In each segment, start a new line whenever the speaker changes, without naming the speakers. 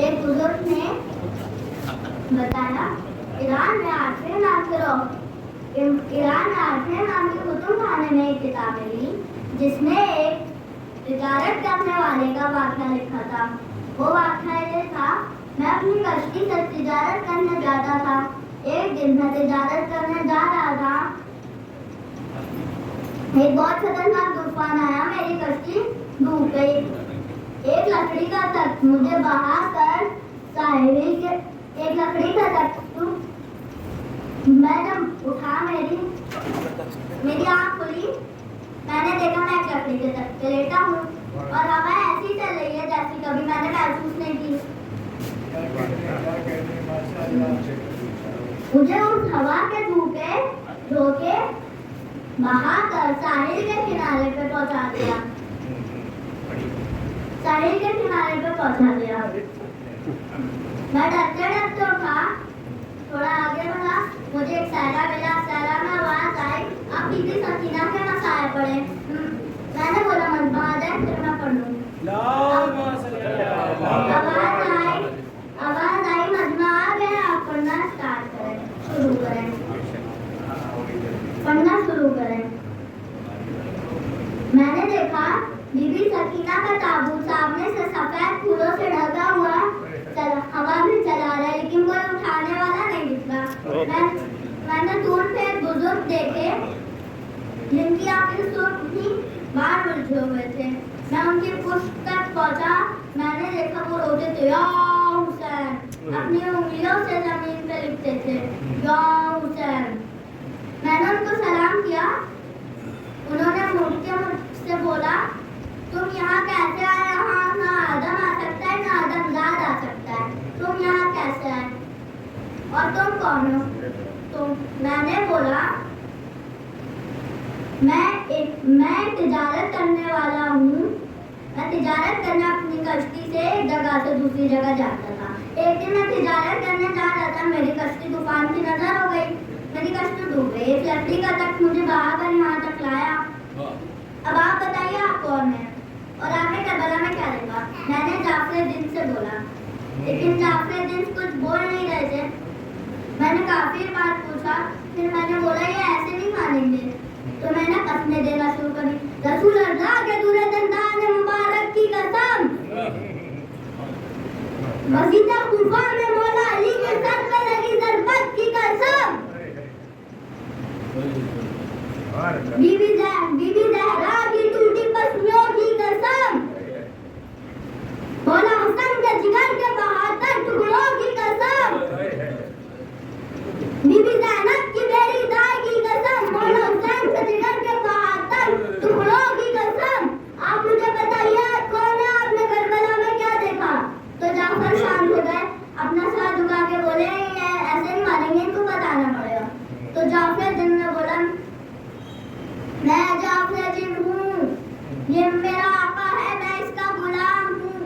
एक बुजुर्ग ने बताया, ईरान में 8वें नाम के कुतुबखाने में एक किताब मिली जिसमें एक तिजारत करने वाले का वाक़या लिखा था। वो वाक़या ये था, मैं अपनी कश्ती से तिजारत करने जाता था। एक दिन मैं तिजारत करने जा रहा था, एक बहुत खतरनाक तूफान आया, मेरी कश्ती डूब गई। एक लकड़ी का तख्त मुझे बहा कर साहिल के एक लकड़ी का तख्त मैं जब उठा, मेरी आँख खुली, मैंने देखा मैं एक लकड़ी के तख्त पे लेटा हूँ और हवा ऐसी चल रही है जैसी कभी मैंने महसूस नहीं की। मुझे उस हवा के झोंके बहा कर साहिल के किनारे पे पहुंचा दिया। मैं डरते उठा, थोड़ा आगे बढ़ा, मुझे एक सहरा मिला। सहरा में आवाज आई, आप बीबी सकीना के मसाए पढ़े। मैंने बोला मजमा आ जाए फिर मैं पढ़ लूंगी। आवाज आई मजमा आ गया, आप पढ़ना स्टार्ट करें, पढ़ना शुरू करें। मैंने देखा बीबी सकीना का ताबूत सामने से सफेद फूलों से ढका हुआ हवा में चला रहा है, लेकिन कोई उठाने वाला नहीं दिख रहा। मैंने दूर से एक बुजुर्ग देखे जिनकी आंखें सुर्ख थी, बाल उलझे हुए थे। मैं उनकी पुश्त तक पहुंचा, मैंने देखा वो रोते थे, या हुसैन, अपनी उंगलियों से जमीन पे लिखते थे, या हुसैन। मैंने उनको सलाम किया। उन्होंने मुझसे बोला, तुम यहाँ कैसे आए? यहाँ ना आदम आ सकता है ना आदमजाद आ सकता है, तुम यहाँ कैसे आए और तुम कौन हो? तो मैंने बोला, मैं तिजारत करने वाला हूँ। मैं तिजारत करने अपनी कश्ती से एक जगह से दूसरी जगह जाता था। एक दिन मैं तिजारत करने जा रहा था, मेरी कश्ती तूफान की नजर हो गई, मेरी कश्ती डूब गई। एक लकड़ी का तख्त मुझे बहा कर यहाँ तक लाया। अब आप बताइए आप कौन है और आपने करबला में क्या देखा? मैंने जाफर दिन से बोला, लेकिन जाफर दिन कुछ बोल नहीं रहे थे। मैंने काफी बात पूछा, फिर मैंने बोला ये ऐसे नहीं मानेंगे, तो मैंने कसमें देना शुरू करी। रसूल अल्लाह के दूरे दंदान मुबारक की कसम, मस्जिद कुफा में मौला अली के सर पे लगी ज़रबत की कसम, बीबी ज़हरा की टूटी पसलियों की कसम, मौला हुसैन के जिगर के बहादुर टुकड़ों की कसम, बीबी ज़ैनब की बेरी दाई की कसम, मौला हुसैन के जिगर के बहादुर टुकड़ों की कसम। आप मुझे बताइए कौन है? आपने करबला में क्या देखा? तो जाफर शांत हो गए, अपना सर झुका के बोले, ऐसे नहीं मानेंगे, इनको बताना पड़ेगा। तो जाफर दिन ने बोला, मैं जाफर जिन हूँ, ये मेरा आका है, मैं इसका गुलाम हूँ।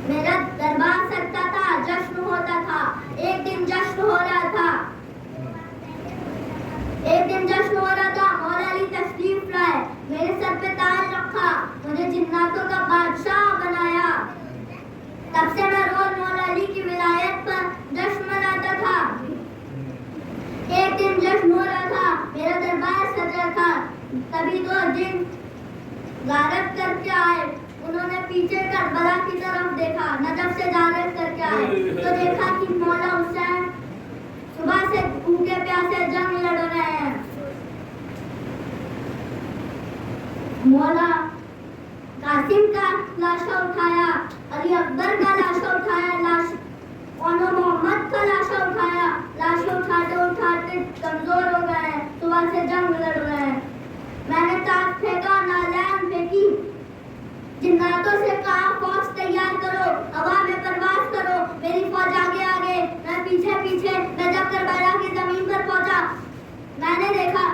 मेरा दरबार सजता था, जश्न होता था। एक दिन जश्न हो रहा था, मौला अली तशरीफ लाए, मेरे सर पे ताज रखा, मुझे जिन्नातों का बादशाह बनाया। तब से मैं रोज मौला अली की विलायत पर जश्न मनाता था। एक दिन जश्न हो रहा था, मेरा दरबार सजा था, तभी दो जिन गारत करके आए। उन्होंने पीछे करबला की तरफ देखा, नजफ से गारत करके आए, तो देखा कि मौला हुसैन सुबह से भूखे प्यासे जंग लड़ रहे हैं। मौला कासिम का लाशा उठाया, अली अकबर का लाशा उठाया, और मोहम्मद का लाशा उठाया। लाशा उठाते कमजोर हो गए, सुबह से जंग लड़ रहे हैं। मैंने ताज फेंका, नाज़ैन फेंकी, जिन्नातों से कहा फौज तैयार करो, हवा में परवाज करो। मेरी फौज आगे आगे, मैं पीछे पीछे। मैं जब करबला की जमीन पर पहुंचा, मैंने देखा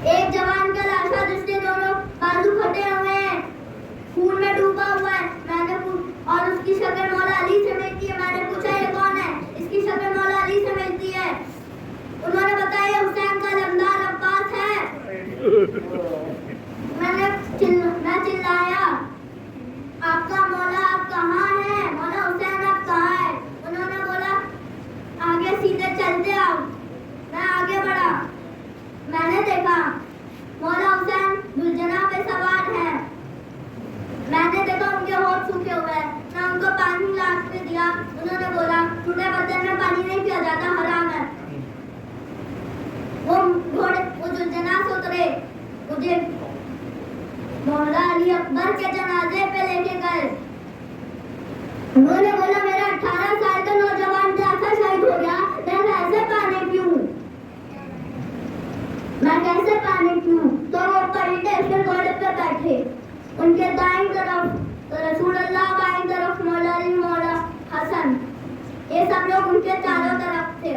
एक जवान का लाशा जिसके दोनों बाजू फटे हुए हैं, खून में डूबा हुआ है। और उसकी शक्ल मौला अली से मिलती है। मैंने पूछा ये कौन है? इसकी शक्ल मौला अली से मिलती है। उन्होंने बताया हुसैन का लमदार अब्बास है। मैं चिल्ला अली अकबर के जनाजे पे लेके गए। उन्होंने बोला मेरा 18 साल का नौजवान जाकर शहीद हो गया, मैं कैसे पानी पीऊं, मैं कैसे पानी पीऊं। तो वो पलटे घोड़े पे बैठे, उनके दाईं तरफ रसूलुल्लाह, बाईं तरफ मौला अली, मौला हसन, ये सब लोग उनके चारों तरफ थे।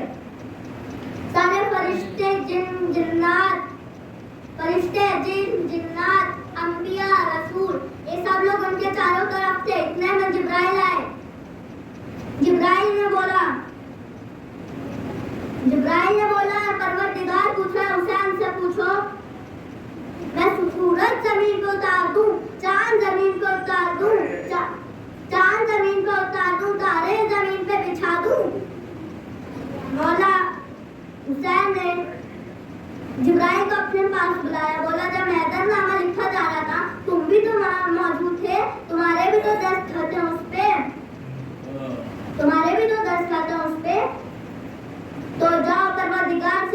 सारे फरिश्ते जिन जिन्नात, फरिश्ते जिन जिन्नात, अंबिया, रसूल, ये सब लोग उनके चारों तरफ थे। इतने में जिब्राइल आए। जिब्राइल ने बोला परवरदिगार पूछो, हुसैन से पूछो मैं सूरज जमीन को उतार दूं, चांद जमीन को उतार दूं, चांद जमीन को उतार दूं, तारे जमीन पे बिछा दूं। मौला हुसैन ने जिब्राइल को अपने पास बुलाया, बोला जब हैदरनामा लिखा जा रहा था तुम भी तो वहां मौजूद थे, तुम्हारे भी तो दस्तखत हैं उस पे, तुम्हारे भी तो दस्तखत हैं उस पे, तो जाओ परवरदिगार